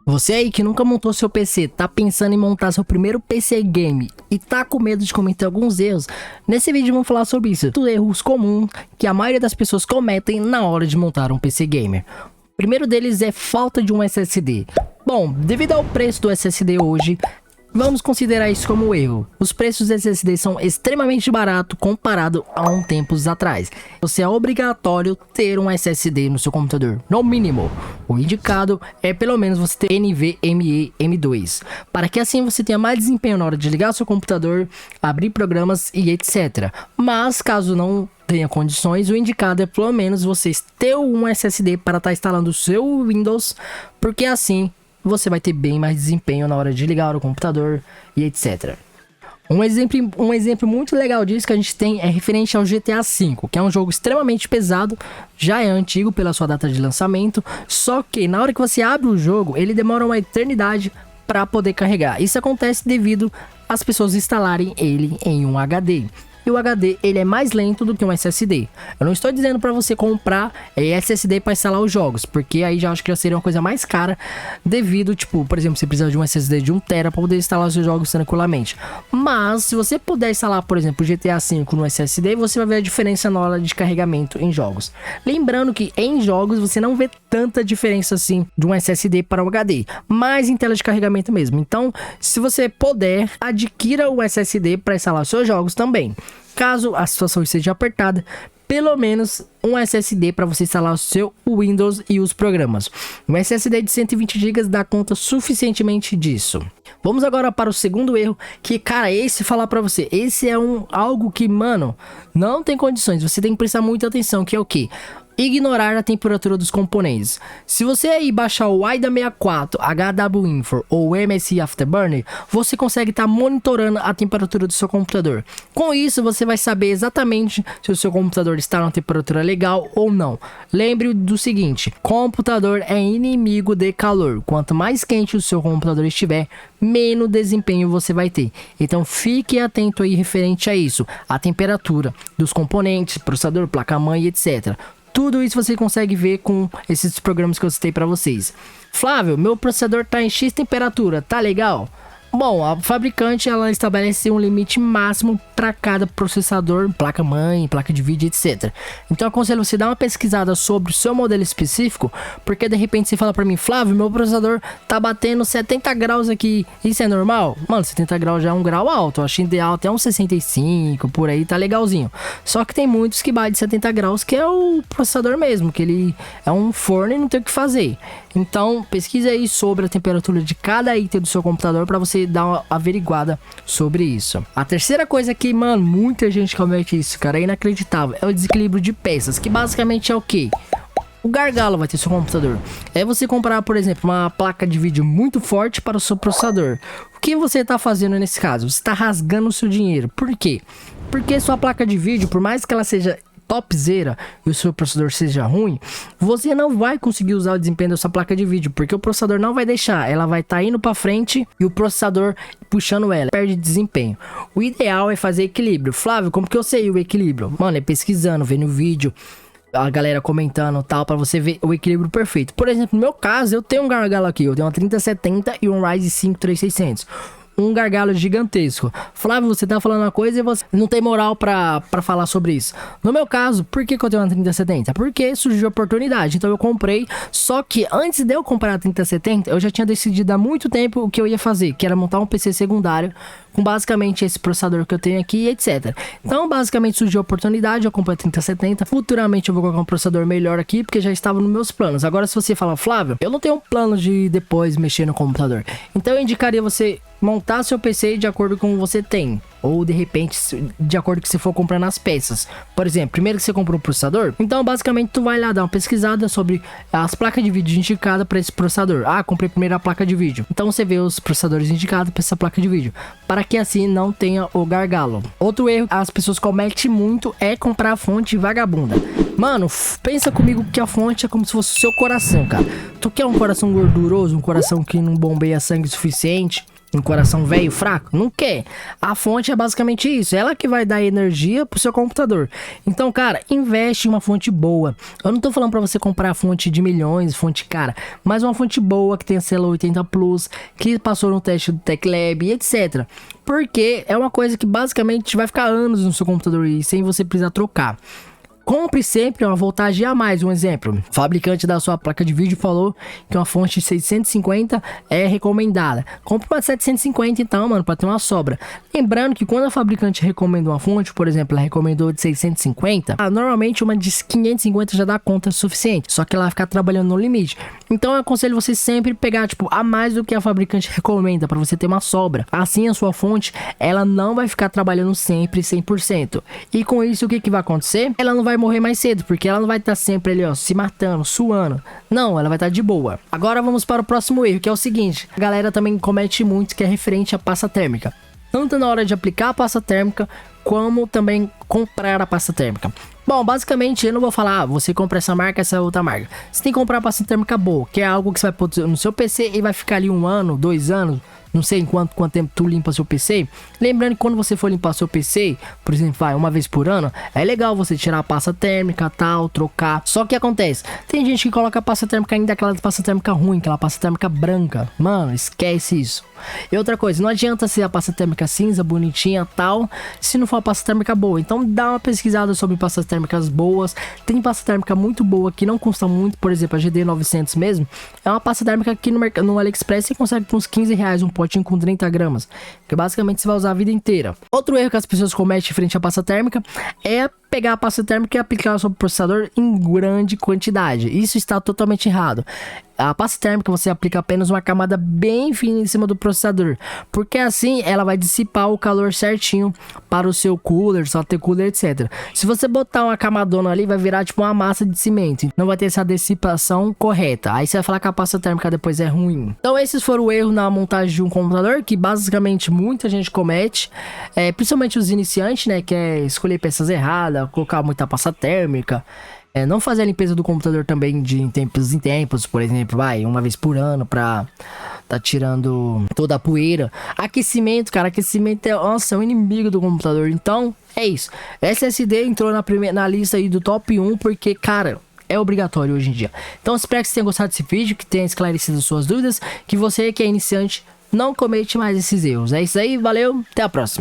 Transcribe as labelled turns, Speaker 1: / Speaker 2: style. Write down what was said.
Speaker 1: Você aí que nunca montou seu PC, tá pensando em montar seu primeiro PC game e tá com medo de cometer alguns erros, nesse vídeo vamos falar sobre isso, erros comuns que a maioria das pessoas cometem na hora de montar um PC gamer. O primeiro deles é falta de um SSD. Bom, devido ao preço do SSD hoje, vamos considerar isso como um erro. Os preços dos SSD são extremamente baratos comparado a um tempos atrás. Você é obrigatório ter um SSD no seu computador, no mínimo. O indicado é pelo menos você ter NVMe M2, para que assim você tenha mais desempenho na hora de ligar seu computador, abrir programas e etc. Mas caso não tenha condições, o indicado é pelo menos você ter um SSD para estar instalando o seu Windows, porque assim você vai ter bem mais desempenho na hora de ligar o computador e etc. Um exemplo muito legal disso que a gente tem é referente ao GTA V, que é um jogo extremamente pesado, já é antigo pela sua data de lançamento, só que na hora que você abre o jogo, ele demora uma eternidade para poder carregar. Isso acontece devido às pessoas instalarem ele em um HD. E o HD ele é mais lento do que um SSD. Eu não estou dizendo para você comprar SSD para instalar os jogos, porque aí já acho que já seria uma coisa mais cara, devido, tipo, por exemplo, você precisa de um SSD de 1 TB para poder instalar os seus jogos tranquilamente. Mas se você puder instalar, por exemplo, o GTA V no SSD, você vai ver a diferença na hora de carregamento em jogos. Lembrando que em jogos você não vê tanta diferença assim de um SSD para o HD, mas em tela de carregamento mesmo. Então, se você puder, adquira o SSD para instalar os seus jogos também. Caso a situação esteja apertada, pelo menos um SSD para você instalar o seu Windows e os programas. Um SSD de 120 GB dá conta suficientemente disso. Vamos agora para o segundo erro, que cara, esse falar para você, esse é algo que, mano, não tem condições, você tem que prestar muita atenção, que é o que? Ignorar a temperatura dos componentes. Se você aí baixar o AIDA64, HWinfo ou MSI Afterburner, você consegue estar monitorando a temperatura do seu computador. Com isso, você vai saber exatamente se o seu computador está numa temperatura legal ou não. Lembre do seguinte: computador é inimigo de calor. Quanto mais quente o seu computador estiver, menos desempenho você vai ter. Então fique atento aí referente a isso, a temperatura dos componentes, processador, placa-mãe, etc. Tudo isso você consegue ver com esses programas que eu citei para vocês. Flávio, meu processador tá em X temperatura, tá legal? Bom, a fabricante ela estabelece um limite máximo para cada processador, placa-mãe, placa de vídeo, etc. Então eu aconselho você dar uma pesquisada sobre o seu modelo específico, porque de repente você fala para mim, Flávio, meu processador tá batendo 70 graus aqui, isso é normal? Mano, 70 graus já é um grau alto, eu acho ideal até uns 65, por aí tá legalzinho. Só que tem muitos que batem 70 graus, que é o processador mesmo, que ele é um forno e não tem o que fazer. Então pesquise aí sobre a temperatura de cada item do seu computador para você dar uma averiguada sobre isso. A terceira coisa que, mano, muita gente comete isso, cara, é inacreditável, é o desequilíbrio de peças, que basicamente é o que? O gargalo vai ter seu computador. É você comprar, por exemplo, uma placa de vídeo muito forte para o seu processador. O que você está fazendo nesse caso? Você está rasgando o seu dinheiro. Por quê? Porque sua placa de vídeo, por mais que ela seja topzera e o seu processador seja ruim, você não vai conseguir usar o desempenho da sua placa de vídeo, porque o processador não vai deixar, ela vai estar indo para frente e o processador puxando ela, perde desempenho. O ideal é fazer equilíbrio. Flávio, como que eu sei o equilíbrio? Mano, é pesquisando, vendo vídeo, a galera comentando tal, para você ver o equilíbrio perfeito. Por exemplo, no meu caso, eu tenho um gargalo aqui, eu tenho uma 3070 e um Ryzen 5 3600. Um gargalo gigantesco. Flávio, você tá falando uma coisa e você não tem moral pra falar sobre isso. No meu caso, por que eu tenho uma 3070? Porque surgiu a oportunidade, então eu comprei. Só que antes de eu comprar a 3070, eu já tinha decidido há muito tempo o que eu ia fazer, que era montar um PC secundário com basicamente esse processador que eu tenho aqui, etc. Então basicamente surgiu a oportunidade, eu comprei a 3070. Futuramente eu vou colocar um processador melhor aqui, porque já estava nos meus planos. Agora se você falar, Flávio, eu não tenho um plano de depois mexer no computador, então eu indicaria você montar seu PC de acordo com o que você tem, ou de repente de acordo com que você for comprando as peças. Por exemplo, primeiro que você comprou um processador, então basicamente tu vai lá dar uma pesquisada sobre as placas de vídeo indicadas para esse processador. Ah, comprei primeiro a placa de vídeo, então você vê os processadores indicados para essa placa de vídeo, para que assim não tenha o gargalo. Outro erro que as pessoas cometem muito é comprar a fonte vagabunda. Mano, pensa comigo que a fonte é como se fosse o seu coração, cara. Tu quer um coração gorduroso, um coração que não bombeia sangue o suficiente? Um coração velho, fraco? Não quer. A fonte é basicamente isso. Ela que vai dar energia pro seu computador. Então, cara, investe em uma fonte boa. Eu não tô falando pra você comprar fonte de milhões, fonte cara, mas uma fonte boa que tenha selo 80 Plus, que passou no teste do TechLab e etc. Porque é uma coisa que basicamente vai ficar anos no seu computador e sem você precisar trocar. Compre sempre uma voltagem a mais. Um exemplo, o fabricante da sua placa de vídeo falou que uma fonte de 650 é recomendada. Compre uma de 750 então, mano, para ter uma sobra. Lembrando que quando a fabricante recomenda uma fonte, por exemplo, ela recomendou de 650, normalmente uma de 550 já dá conta suficiente, só que ela vai ficar trabalhando no limite. Então eu aconselho você sempre pegar, tipo, a mais do que a fabricante recomenda, para você ter uma sobra. Assim a sua fonte, ela não vai ficar trabalhando sempre 100%. E com isso, o que vai acontecer? Ela não vai morrer mais cedo, porque ela não vai estar sempre ali, ó, se matando, suando. Não, ela vai estar de boa. Agora vamos para o próximo erro, que é o seguinte: a galera também comete muito, que é referente à pasta térmica. Tanto na hora de aplicar a pasta térmica, como também comprar a pasta térmica. Bom, basicamente eu não vou falar, você compra essa marca, essa outra marca. Você tem que comprar a pasta térmica boa, que é algo que você vai pôr no seu PC e vai ficar ali 1 ano, 2 anos, não sei em quanto tempo tu limpa seu PC. Lembrando que quando você for limpar seu PC, por exemplo, vai uma vez por ano, é legal você tirar a pasta térmica, tal, trocar. Só que acontece, tem gente que coloca a pasta térmica ainda, aquela pasta térmica ruim, aquela pasta térmica branca. Mano, esquece isso. E outra coisa, não adianta ser a pasta térmica cinza, bonitinha, tal, se não for a pasta térmica boa. Então dá uma pesquisada sobre pastas térmicas boas. Tem pasta térmica muito boa que não custa muito, por exemplo, a GD900 mesmo. É uma pasta térmica que no AliExpress você consegue por uns 15 reais um potinho com 30 gramas, que basicamente você vai usar a vida inteira. Outro erro que as pessoas cometem frente à pasta térmica é pegar a pasta térmica e aplicar sobre o processador em grande quantidade. Isso está totalmente errado. A pasta térmica você aplica apenas uma camada bem fina em cima do processador, porque assim ela vai dissipar o calor certinho para o seu cooler, seu AT cooler, etc. Se você botar uma camadona ali, vai virar tipo uma massa de cimento, não vai ter essa dissipação correta. Aí você vai falar que a pasta térmica depois é ruim. Então esses foram o erro na montagem de um computador, que basicamente muita gente comete, principalmente os iniciantes, né, que é escolher peças erradas, colocar muita pasta térmica. Não fazer a limpeza do computador também de tempos em tempos, por exemplo, uma vez por ano pra tá tirando toda a poeira. Aquecimento, cara, aquecimento é um inimigo do computador. Então, é isso. SSD entrou na lista aí do top 1 porque, cara, é obrigatório hoje em dia. Então, espero que você tenha gostado desse vídeo, que tenha esclarecido suas dúvidas, que você que é iniciante não comete mais esses erros. É isso aí, valeu, até a próxima.